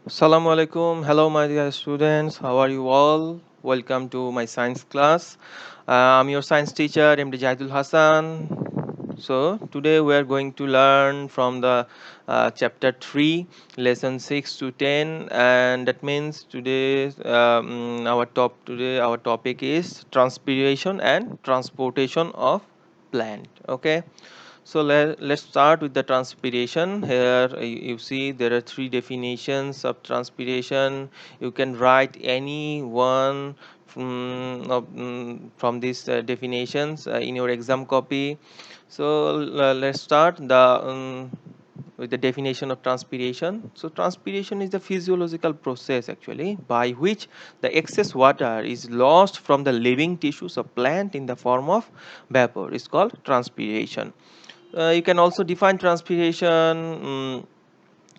Assalamu alaikum. Hello, my dear students. How are you all? Welcome to my science class. I'm your science teacher, MD Zahidul Hasan. So, today we are going to learn from the chapter 3, lesson 6 to 10, and that means our topic is transpiration and transportation of plant. Okay. So let's start with the transpiration. Here you see there are three definitions of transpiration. You can write any one from these definitions in your exam copy. So let's start with the definition of transpiration. So transpiration is the physiological process actually by which the excess water is lost from the living tissues of plant in the form of vapor. It's called transpiration. You can also define transpiration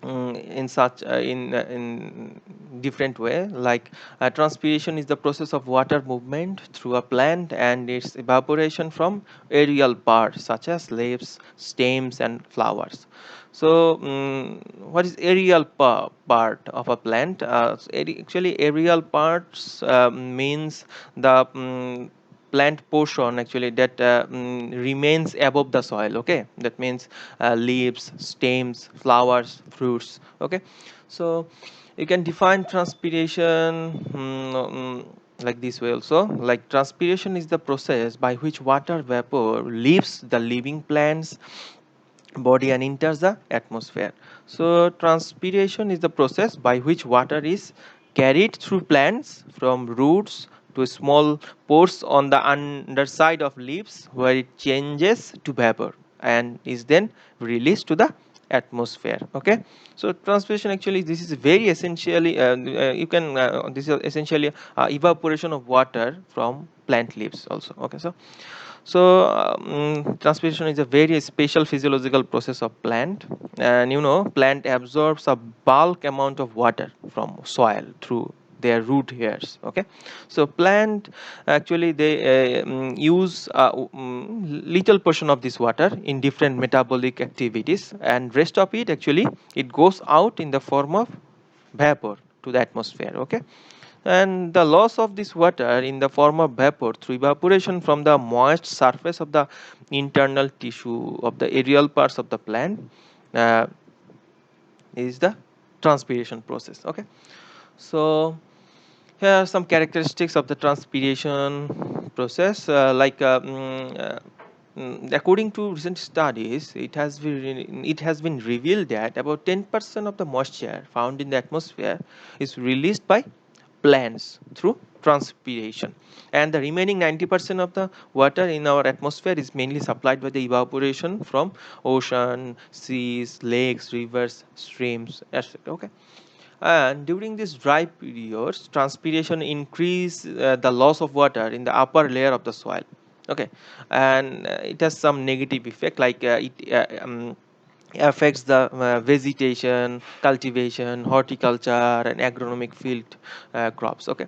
in different way, like transpiration is the process of water movement through a plant and its evaporation from aerial parts such as leaves, stems and flowers. So what is aerial part of a plant? Actually aerial parts means the plant portion actually that remains above the soil. Okay, that means leaves, stems, flowers, fruits. Okay, so you can define transpiration like this way also, like transpiration is the process by which water vapor leaves the living plants body and enters the atmosphere. So transpiration is the process by which water is carried through plants from roots to small pores on the underside of leaves where it changes to vapor and is then released to the atmosphere. Okay, so transpiration actually this is very essentially you can this is essentially evaporation of water from plant leaves also. Okay, so transpiration is a very special physiological process of plant, and plant absorbs a bulk amount of water from soil through their root hairs. Okay, so plant actually they use little portion of this water in different metabolic activities, and rest of it actually it goes out in the form of vapor to the atmosphere. Okay, and the loss of this water in the form of vapor through evaporation from the moist surface of the internal tissue of the aerial parts of the plant uh, is the transpiration process. Okay, so here are some characteristics of the transpiration process, according to recent studies, it has been revealed that about 10% of the moisture found in the atmosphere is released by plants through transpiration, and the remaining 90% of the water in our atmosphere is mainly supplied by the evaporation from ocean, seas, lakes, rivers, streams, etc. Okay, and during these dry periods transpiration increase the loss of water in the upper layer of the soil. Okay, and it has some negative effect, like it affects the vegetation, cultivation, horticulture and agronomic field crops. Okay,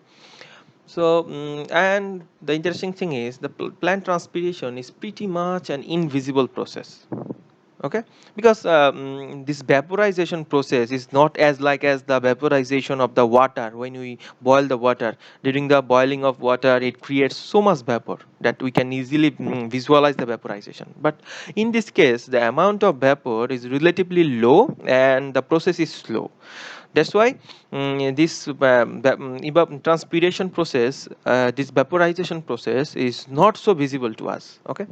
so and the interesting thing is the plant transpiration is pretty much an invisible process. Okay, because this vaporization process is not as like as the vaporization of the water. When we boil the water, during the boiling of water it creates so much vapor that we can easily visualize the vaporization, but in this case the amount of vapor is relatively low and the process is slow. That's why this transpiration process, this vaporization process is not so visible to us. Okay,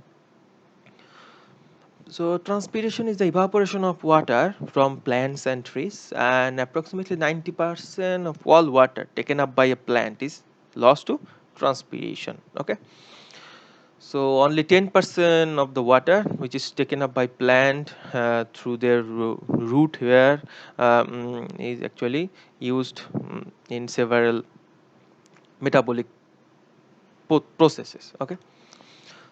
so transpiration is the evaporation of water from plants and trees, and approximately 90% of all water taken up by a plant is lost to transpiration. Okay, so only 10% of the water which is taken up by plant through their root hair is actually used in several metabolic processes. Okay,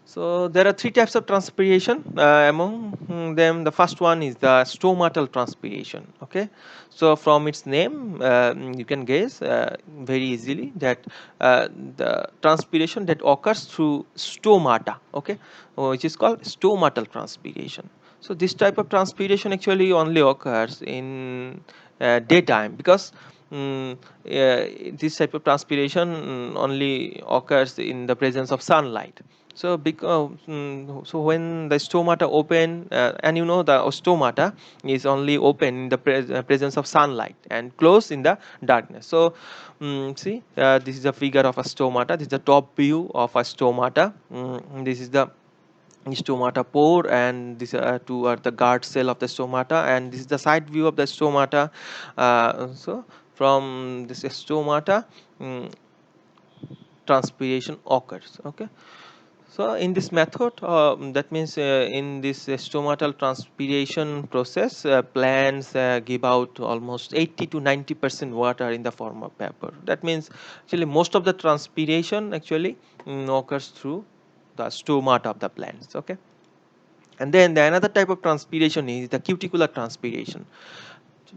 so there are three types of transpiration. Among them, the first one is the stomatal transpiration. Okay, so from its name, you can guess very easily that the transpiration that occurs through stomata. Okay, which is called stomatal transpiration. So this type of transpiration actually only occurs in daytime, because this type of transpiration only occurs in the presence of sunlight. So because so when the stomata open, and the stomata is only open in the presence of sunlight and close in the darkness. So see, this is a figure of a stomata. This is the top view of a stomata. This is the stomata pore, and these two are the guard cell of the stomata, and this is the side view of the stomata. So from this stomata, transpiration occurs. Okay, so in this method, that means in this stomatal transpiration process, plants give out almost 80 to 90% water in the form of vapor. That means actually most of the transpiration actually occurs through the stomata of the plants. Okay, and then the another type of transpiration is the cuticular transpiration.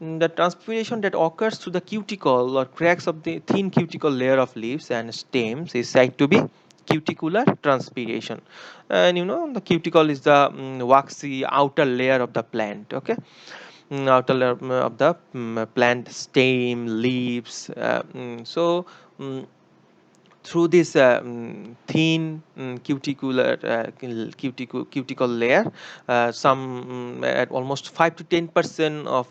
The transpiration that occurs through the cuticle or cracks of the thin cuticle layer of leaves and stems is said to be cuticular transpiration. And the cuticle is the waxy outer layer of the plant. Okay, outer layer of the plant stem, leaves. So through this thin cuticle layer, some at almost 5 to 10% of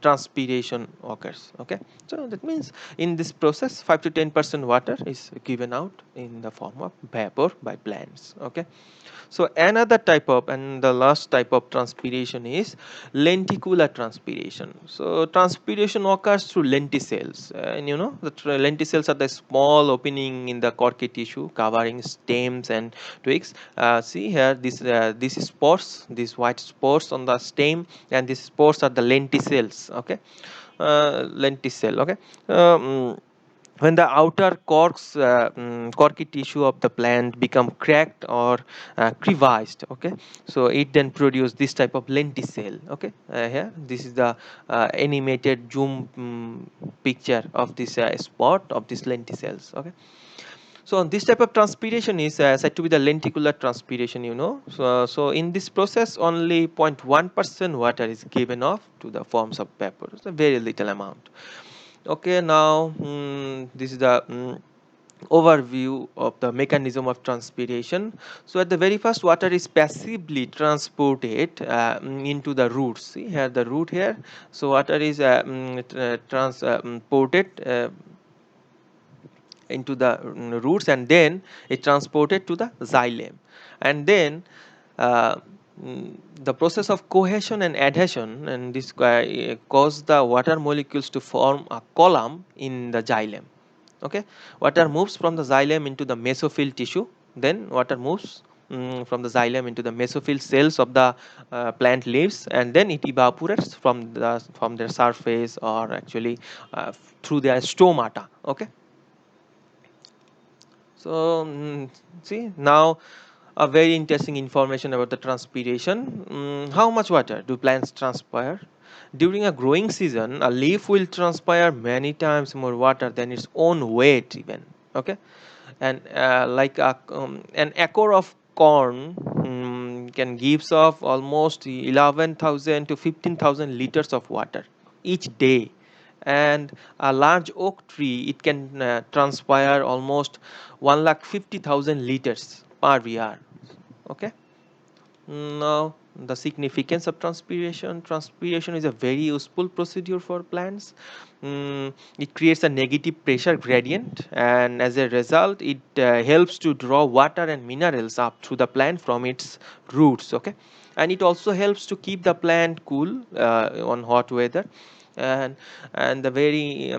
transpiration occurs. Okay, so that means in this process 5 to 10% water is given out in the form of vapor by plants. Okay, so another type of, and the last type of transpiration is lenticular transpiration. So transpiration occurs through lenticels, and the lenticels are the small opening in the corky tissue covering stems and twigs. See here, this is spores, these white spores on the stem, and these spores are the lenticels. Okay, lenticel. Okay. When the outer corky tissue of the plant become cracked or crevised. Okay, so it then produce this type of lenticel. Okay, here this is the animated zoom picture of this spot of these lenticels. Okay, so this type of transpiration is said to be the lenticular transpiration. So in this process only 0.1% water is given off to the forms of vapor. It's a very little amount. Okay, now this is the overview of the mechanism of transpiration. So at the very first, water is passively transported into the roots. See here, the root here. So water is transported into the roots, and then it transported to the xylem, and then uh, the process of cohesion and adhesion, and this cause the water molecules to form a column in the xylem. Okay, water moves from the xylem into the mesophyll tissue, then water moves from the xylem into the mesophyll cells of the plant leaves, and then it evaporates from their surface, or actually through their stomata. Okay, so see now a very interesting information about the transpiration. How much water do plants transpire? During a growing season, a leaf will transpire many times more water than its own weight even. Okay, and like an acre of corn can gives off almost 11,000 to 15,000 liters of water each day, and a large oak tree, it can transpire almost 1,50,000 liters per year. Okay, now the significance of transpiration. Transpiration is a very useful procedure for plants. It creates a negative pressure gradient, and as a result it helps to draw water and minerals up through the plant from its roots. Okay, and it also helps to keep the plant cool on hot weather, and the very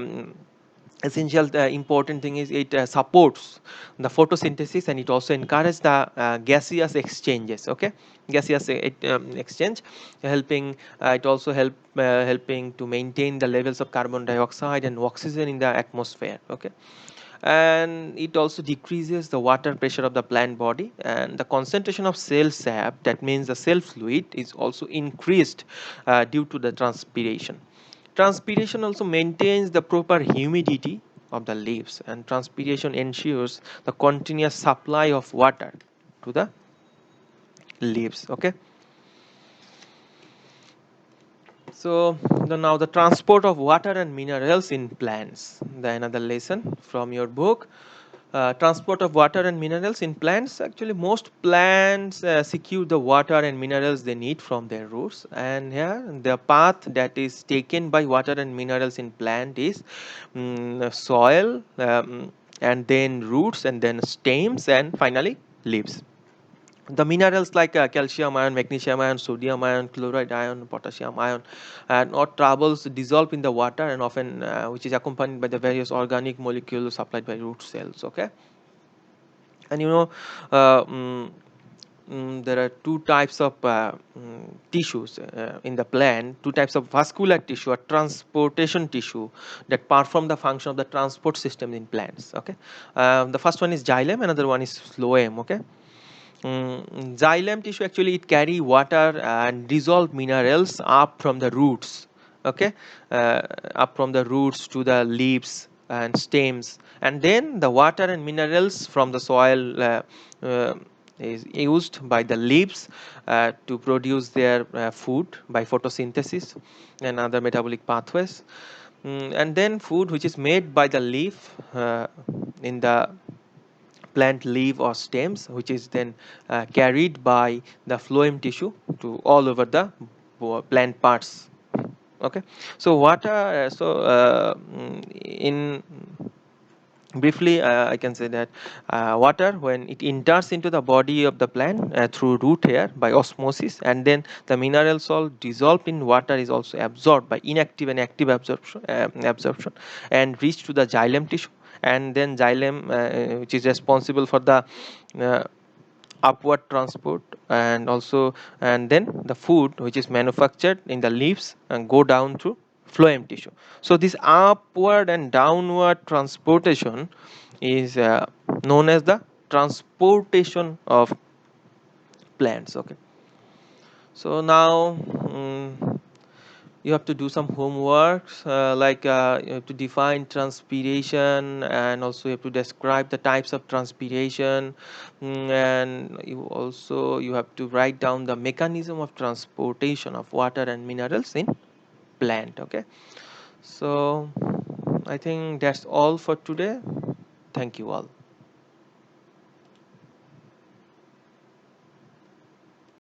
essential important thing is it supports the photosynthesis, and it also encourages the gaseous exchanges. Okay, gaseous exchange, helping it also helping to maintain the levels of carbon dioxide and oxygen in the atmosphere. Okay, and it also decreases the water pressure of the plant body, and the concentration of cell sap, that means the cell fluid, is also increased due to the transpiration. Transpiration also maintains the proper humidity of the leaves, and transpiration ensures the continuous supply of water to the leaves. Okay, So now the transport of water and minerals in plants. The another lesson from your book. Transport of water and minerals in plants. Actually, most plants secure the water and minerals they need from their roots. And here, the path that is taken by water and minerals in plant is soil, and then roots, and then stems, and finally leaves. The minerals like calcium ion, magnesium ion, sodium ion, chloride ion, potassium ion, and or troubles dissolve in the water, and often which is accompanied by the various organic molecules supplied by root cells. Okay, and there are two types of tissues in the plant, two types of vascular tissue or transportation tissue that perform the function of the transport system in plants. Okay, the first one is xylem, another one is phloem. Okay. Xylem tissue actually it carry water and dissolved minerals up from the roots. Okay, uh, up from the roots to the leaves and stems, and then the water and minerals from the soil is used by the leaves to produce their food by photosynthesis and other metabolic pathways. And then food which is made by the leaf in the plant leaf or stems, which is then carried by the phloem tissue to all over the plant parts. Okay, so water in briefly I can say that water, when it enters into the body of the plant through root hair by osmosis, and then the mineral salt dissolved in water is also absorbed by inactive and active absorption and reach to the xylem tissue, and then xylem which is responsible for the uh, upward transport, and also and then the food which is manufactured in the leaves and go down through phloem tissue. So this upward and downward transportation is known as the transportation of plants. Okay, so now you have to do some homework, you have to define transpiration, and also you have to describe the types of transpiration. And you have to write down the mechanism of transportation of water and minerals in plant. Okay, so I think that's all for today. Thank you all.